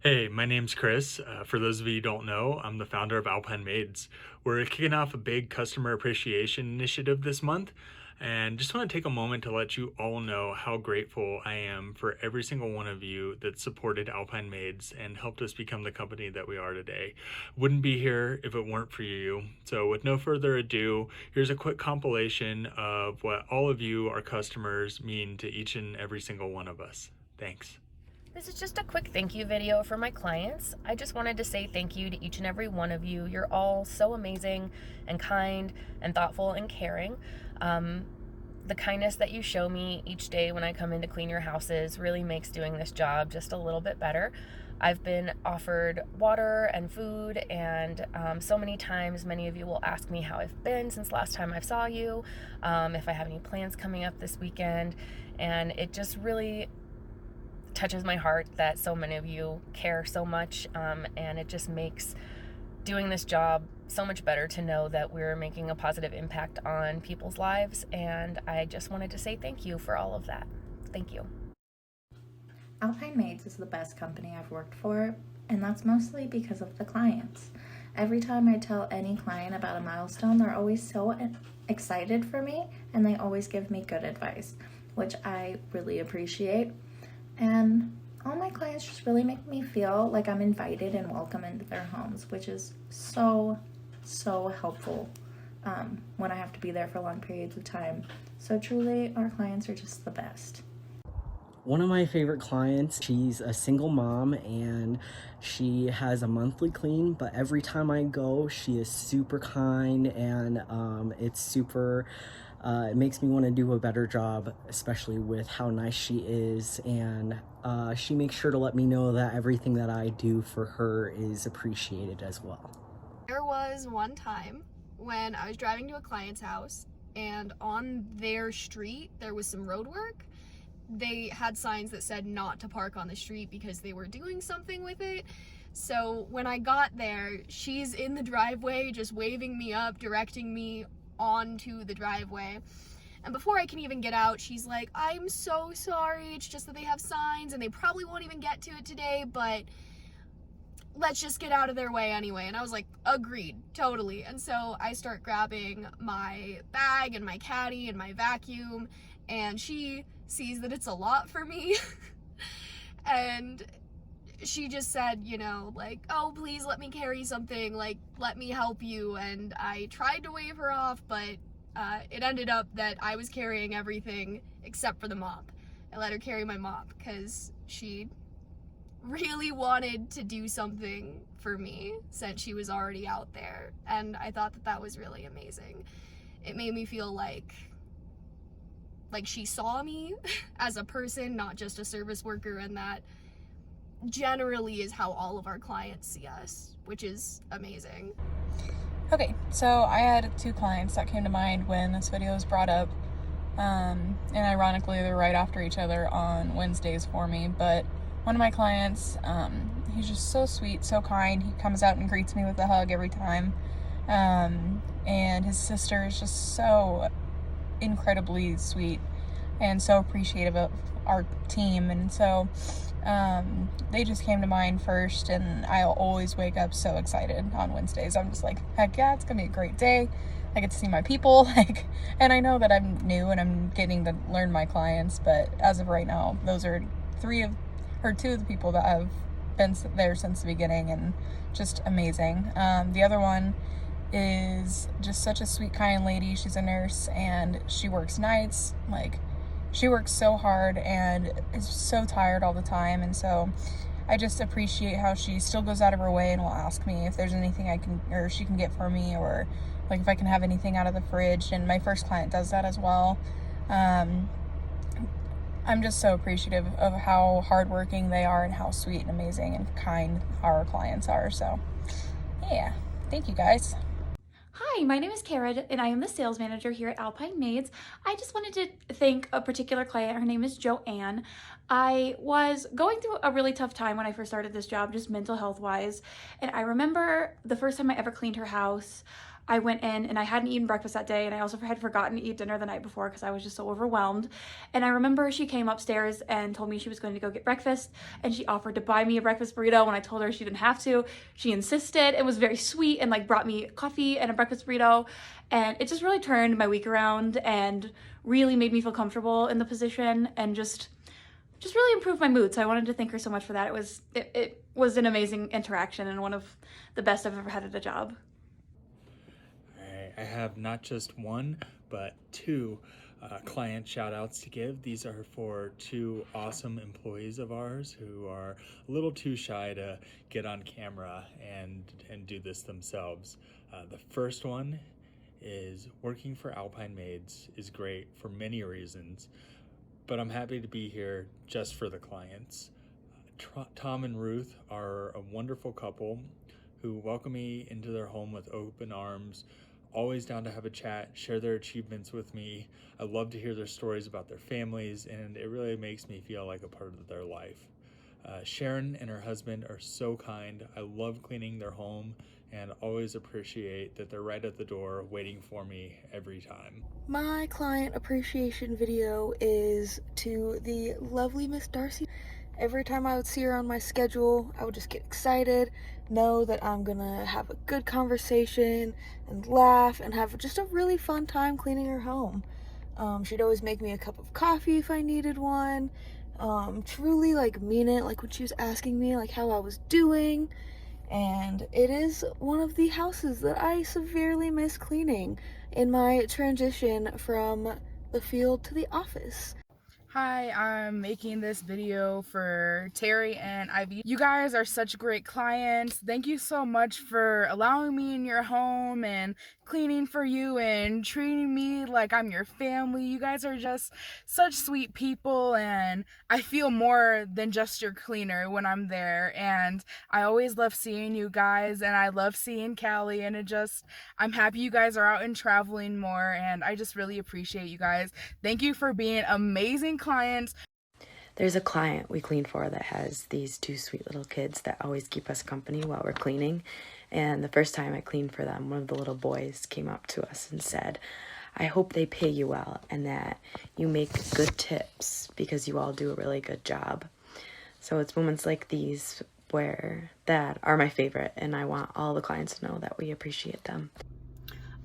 Hey, my name's Chris. For those of you who don't know, I'm the founder of Alpine Maids. We're kicking off a big customer appreciation initiative this month, and just want to take a moment to let you all know how grateful I am for every single one of you that supported Alpine Maids and helped us become the company that we are today. Wouldn't be here if it weren't for you. So, with no further ado, here's a quick compilation of what all of you, our customers, mean to each and every single one of us. Thanks. This is just a quick thank you video for my clients. I just wanted to say thank you to each and every one of you. You're all so amazing and kind and thoughtful and caring. The kindness that you show me each day when I come in to clean your houses really makes doing this job just a little bit better. I've been offered water and food, and so many times many of you will ask me how I've been since last time I saw you, if I have any plans coming up this weekend, and it just really touches my heart that so many of you care so much, and it just makes doing this job so much better to know that we're making a positive impact on people's lives, and I just wanted to say thank you for all of that. Thank you. Alpine Maids is the best company I've worked for, and that's mostly because of the clients. Every time I tell any client about a milestone, they're always so excited for me, and they always give me good advice, which I really appreciate. And all my clients just really make me feel like I'm invited and welcome into their homes, which is so helpful when I have to be there for long periods of time. So truly, our clients are just the best. One of my favorite clients, she's a single mom and she has a monthly clean, but every time I go, she is super kind, and it makes me want to do a better job, especially with how nice she is, and she makes sure to let me know that everything that I do for her is appreciated as well. There was one time when I was driving to a client's house, and on their street there was some road work. They had signs that said not to park on the street because they were doing something with it. So when I got there, she's in the driveway just waving me up, directing me onto the driveway. And before I can even get out, she's like, "I'm so sorry, it's just that they have signs and they probably won't even get to it today, but let's just get out of their way anyway." And I was like, agreed, totally. And so I start grabbing my bag and my caddy and my vacuum, and she sees that it's a lot for me. And she just said, like, "Oh, please let me carry something, like, let me help you." And I tried to wave her off, but it ended up that I was carrying everything except for the mop. I let her carry my mop because she really wanted to do something for me since she was already out there, and I thought that was really amazing. It made me feel like she saw me as a person, not just a service worker, and that generally is how all of our clients see us, which is amazing. Okay, so I had two clients that came to mind when this video was brought up, and ironically they're right after each other on Wednesdays for me. But one of my clients, he's just so sweet, so kind. He comes out and greets me with a hug every time, and his sister is just so incredibly sweet and so appreciative of our team. And so they just came to mind first, and I'll always wake up so excited on Wednesdays. I'm just like, heck yeah, it's gonna be a great day. I get to see my people, and I know that I'm new and I'm getting to learn my clients, but as of right now, those are two of the people that have been there since the beginning, and just amazing. The other one is just such a sweet, kind lady. She's a nurse and she works nights. She works so hard and is so tired all the time, and so I just appreciate how she still goes out of her way and will ask me if there's anything she can get for me, or like if I can have anything out of the fridge. And my first client does that as well. I'm just so appreciative of how hardworking they are and how sweet and amazing and kind our clients are. So yeah, thank you guys. Hi, my name is Kara, and I am the sales manager here at Alpine Maids. I just wanted to thank a particular client. Her name is Joanne. I was going through a really tough time when I first started this job, just mental health wise. And I remember the first time I ever cleaned her house, I went in and I hadn't eaten breakfast that day, and I also had forgotten to eat dinner the night before because I was just so overwhelmed. And I remember she came upstairs and told me she was going to go get breakfast, and she offered to buy me a breakfast burrito when I told her she didn't have to. She insisted. It was very sweet and like brought me coffee and a breakfast burrito, and it just really turned my week around and really made me feel comfortable in the position and just really improved my mood. So I wanted to thank her so much for that. It was an amazing interaction and one of the best I've ever had at a job. I have not just one, but two client shout outs to give. These are for two awesome employees of ours who are a little too shy to get on camera and do this themselves. The first one is working for Alpine Maids is great for many reasons, but I'm happy to be here just for the clients. Tom and Ruth are a wonderful couple who welcome me into their home with open arms, always down to have a chat, share their achievements with me. I love to hear their stories about their families, and it really makes me feel like a part of their life. Sharon and her husband are so kind. I love cleaning their home and always appreciate that they're right at the door waiting for me every time. My client appreciation video is to the lovely Miss Darcy. Every time I would see her on my schedule, I would just get excited, know that I'm gonna have a good conversation and laugh and have just a really fun time cleaning her home. She'd always make me a cup of coffee if I needed one. Truly like mean it, like when she was asking me like how I was doing. And it is one of the houses that I severely miss cleaning in my transition from the field to the office. Hi, I'm making this video for Terry and Ivy. You guys are such great clients. Thank you so much for allowing me in your home and cleaning for you and treating me like I'm your family. You guys are just such sweet people, and I feel more than just your cleaner when I'm there. And I always love seeing you guys, and I love seeing Callie, and I'm happy you guys are out and traveling more, and I just really appreciate you guys. Thank you for being amazing clients. There's a client we clean for that has these two sweet little kids that always keep us company while we're cleaning. And the first time I cleaned for them, one of the little boys came up to us and said, "I hope they pay you well and that you make good tips because you all do a really good job." So it's moments like these that are my favorite, and I want all the clients to know that we appreciate them.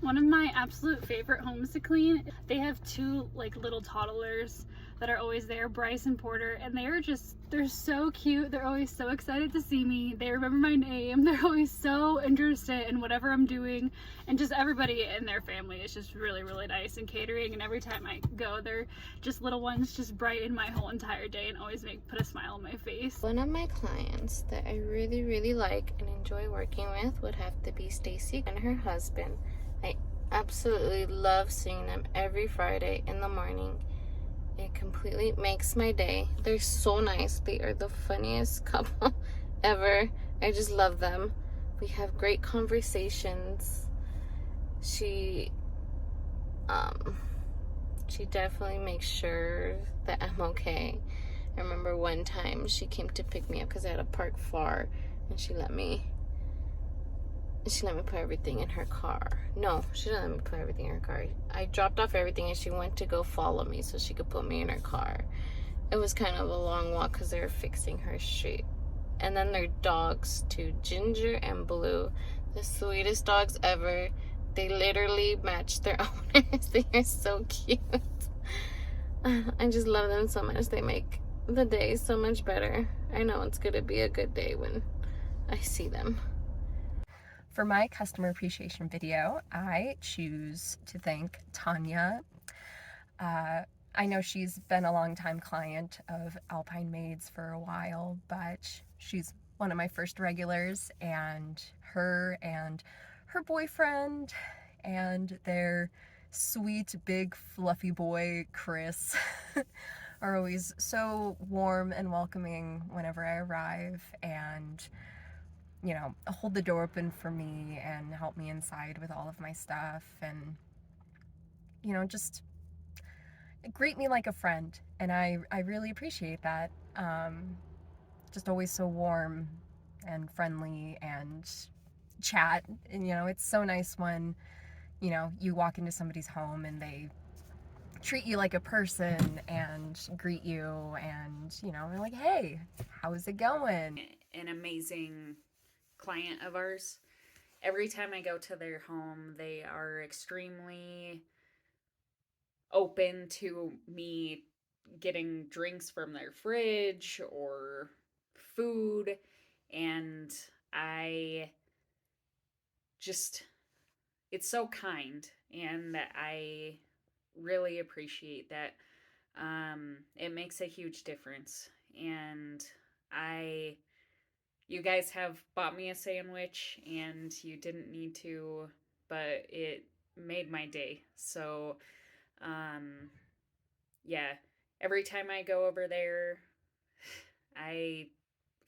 One of my absolute favorite homes to clean, they have two like little toddlers that are always there, Bryce and Porter, and they're so cute. They're always so excited to see me. They remember my name. They're always so interested in whatever I'm doing, and just everybody in their family is just really, really nice and catering, and every time I go, they're just little ones, just brighten my whole entire day and always put a smile on my face. One of my clients that I really, really like and enjoy working with would have to be Stacy and her husband. I absolutely love seeing them every Friday in the morning. It completely makes my day. They're so nice. They are the funniest couple ever. I just love them. We have great conversations. She definitely makes sure that I'm okay. I remember one time she came to pick me up because I had to park far, and she let me put everything in her car. No, she didn't let me put everything in her car. I dropped off everything and she went to go follow me so she could put me in her car. It was kind of a long walk because they were fixing her street. And then their dogs too, Ginger and Blue, the sweetest dogs ever. They literally match their owners. They are so cute. I just love them so much. They make the day so much better. I know it's gonna be a good day when I see them. For my customer appreciation video, I choose to thank Tanya. I know she's been a long-time client of Alpine Maids for a while, but she's one of my first regulars, and her boyfriend and their sweet, big, fluffy boy, Chris, are always so warm and welcoming whenever I arrive, and you know, hold the door open for me and help me inside with all of my stuff, and you know, just greet me like a friend, and I really appreciate that. Just always so warm and friendly and chat. And, you know, it's so nice when, you know, you walk into somebody's home and they treat you like a person and greet you and, you know, they're like, hey, how's it going? An amazing client of ours. Every time I go to their home, they are extremely open to me getting drinks from their fridge or food, and I just, it's so kind, and I really appreciate that. It makes a huge difference, and you guys have bought me a sandwich, and you didn't need to, but it made my day. So, yeah, every time I go over there, I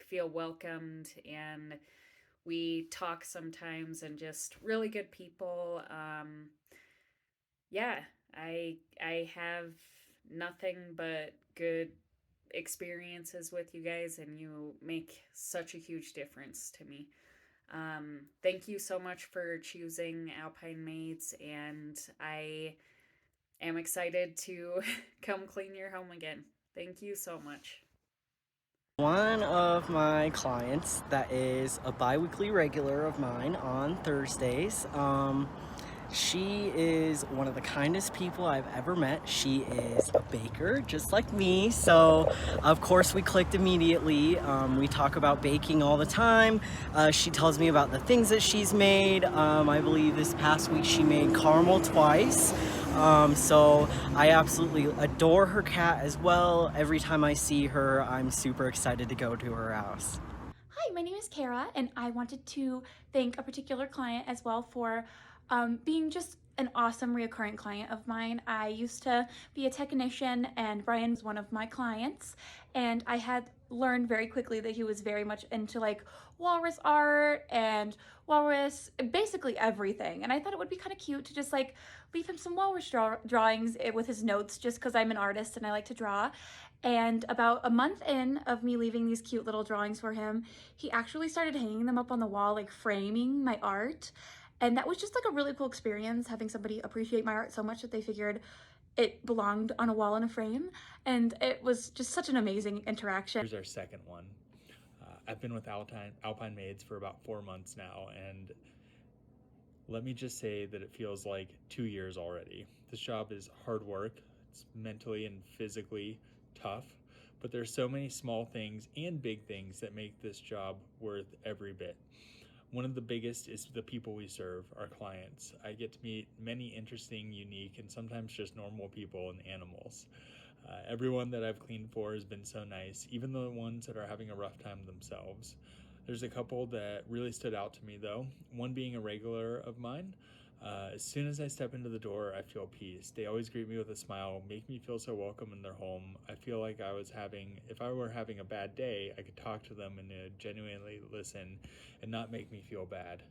feel welcomed, and we talk sometimes, and just really good people. Yeah, I have nothing but good experiences with you guys, and you make such a huge difference to me. Thank you so much for choosing Alpine Maids, and I am excited to come clean your home again. Thank you so much. One of my clients that is a bi-weekly regular of mine on Thursdays, she is one of the kindest people I've ever met. She is a baker, just like me, so of course we clicked immediately. We talk about baking all the time. She tells me about the things that she's made. I believe this past week she made caramel twice. So I absolutely adore her cat as well. Every time I see her, I'm super excited to go to her house. Hi, my name is Kara, and I wanted to thank a particular client as well for being just an awesome reoccurring client of mine. I used to be a technician, and Brian was one of my clients, and I had learned very quickly that he was very much into like walrus art and walrus, basically everything. And I thought it would be kind of cute to just like leave him some walrus drawings with his notes, just because I'm an artist and I like to draw. And about a month in of me leaving these cute little drawings for him, he actually started hanging them up on the wall, like framing my art. And that was just like a really cool experience, having somebody appreciate my art so much that they figured it belonged on a wall in a frame. And it was just such an amazing interaction. Here's our second one. I've been with Alpine Maids for about 4 months now, and let me just say that it feels like 2 years already. This job is hard work. It's mentally and physically tough, but there's so many small things and big things that make this job worth every bit. One of the biggest is the people we serve, our clients. I get to meet many interesting, unique, and sometimes just normal people and animals. Everyone that I've cleaned for has been so nice, even the ones that are having a rough time themselves. There's a couple that really stood out to me though, one being a regular of mine. As soon as I step into the door, I feel peace. They always greet me with a smile, make me feel so welcome in their home. I feel like if I were having a bad day, I could talk to them and genuinely listen and not make me feel bad.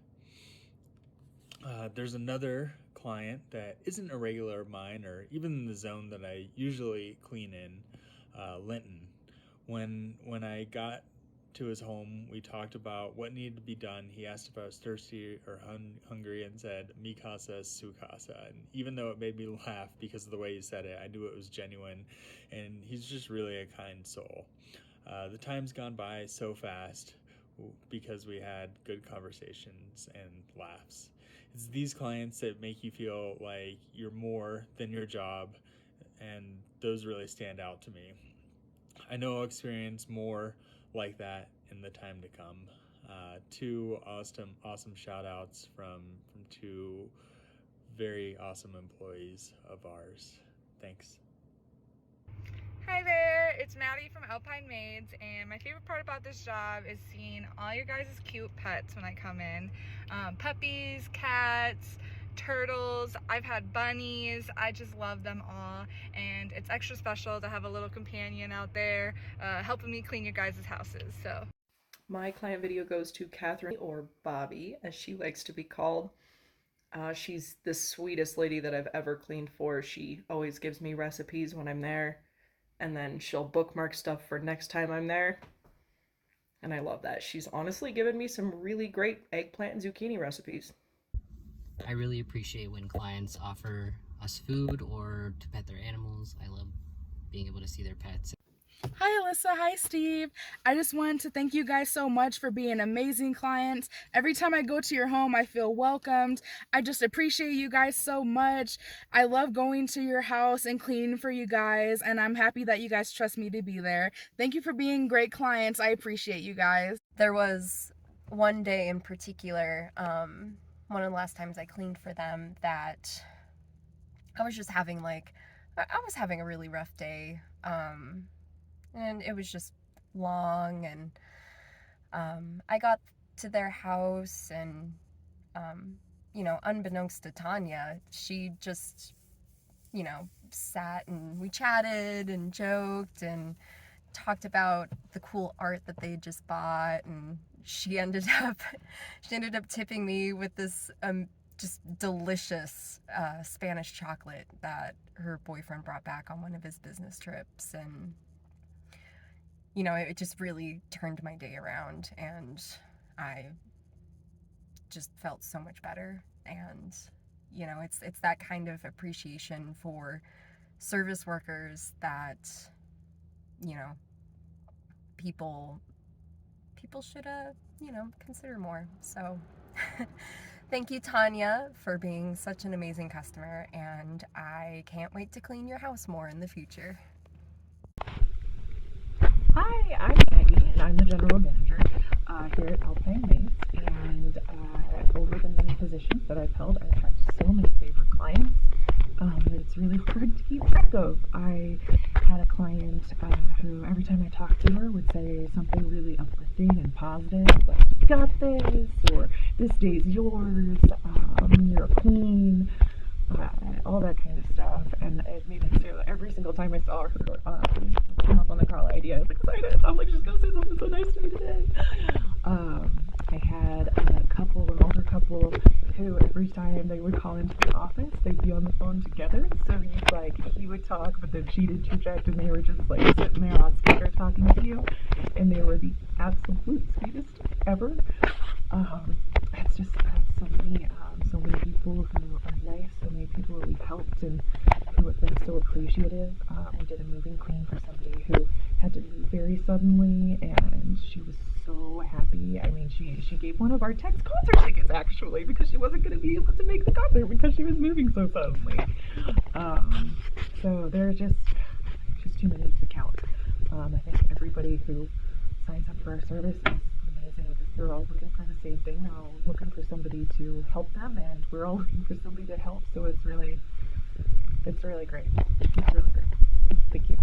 There's another client that isn't a regular of mine or even in the zone that I usually clean in, Linton. When I got to his home, we talked about what needed to be done. He asked if I was thirsty or hungry and said, mi casa, su casa. And even though it made me laugh because of the way he said it, I knew it was genuine, and he's just really a kind soul. The time's gone by so fast because we had good conversations and laughs. It's these clients that make you feel like you're more than your job, and those really stand out to me. I know I'll experience more like that in the time to come. Two awesome shout outs from two very awesome employees of ours. Thanks. Hi there, it's Maddie from Alpine Maids, and my favorite part about this job is seeing all your guys' cute pets when I come in. Puppies, cats, turtles, I've had bunnies. I just love them all, and it's extra special to have a little companion out there helping me clean your guys' houses. So my client video goes to Catherine, or Bobby as she likes to be called. She's the sweetest lady that I've ever cleaned for. She always gives me recipes when I'm there, and then she'll bookmark stuff for next time I'm there. and I love that. She's honestly given me some really great eggplant and zucchini recipes. I really appreciate when clients offer us food or to pet their animals. I love being able to see their pets. Hi Alyssa, hi Steve. I just wanted to thank you guys so much for being amazing clients. Every time I go to your home, I feel welcomed. I just appreciate you guys so much. I love going to your house and cleaning for you guys, and I'm happy that you guys trust me to be there. Thank you for being great clients. I appreciate you guys. There was one day in particular, one of the last times I cleaned for them, that I was just having a really rough day. And it was just long, and I got to their house, and unbeknownst to Tanya, she just sat and we chatted and joked and talked about the cool art that they just bought, and she ended up tipping me with this just delicious Spanish chocolate that her boyfriend brought back on one of his business trips. And it just really turned my day around, and I just felt so much better. And it's that kind of appreciation for service workers that people should consider more. So thank you, Tanya, for being such an amazing customer, and I can't wait to clean your house more in the future. Hi, I'm Maggie, and I'm the general manager here at Alpine Maids. And over the many positions that I've held, I've had so many favorite clients that it's really hard to keep track of. I had a client who, every time I talked to her, would say something really uplifting and positive, like, "You got this," or "This day's yours," "You're a queen," all that kind of stuff. And it made it so every single time I saw her come up on the call ID, I was excited. I'm like, she's gonna say something so nice to me today. I had an older couple who every time they would call into the office, they'd be on the phone together. So he would talk, but then she'd interject, and they were just like sitting there on speaker talking to you, and they were the absolute sweetest ever. It's just so many people who are nice, so many people who we've helped and who have been so appreciative. We did a moving clean for somebody who had to move very suddenly, and she was so happy. I mean, she gave one of our techs concert tickets, actually, because she wasn't going to be able to make the concert because she was moving so suddenly. So there are just too many to count. I think everybody who signs up for our service is amazing, because they're all looking for the same thing. They're all looking for somebody to help them, and we're all looking for somebody to help. So it's really great. It's really great. Thank you.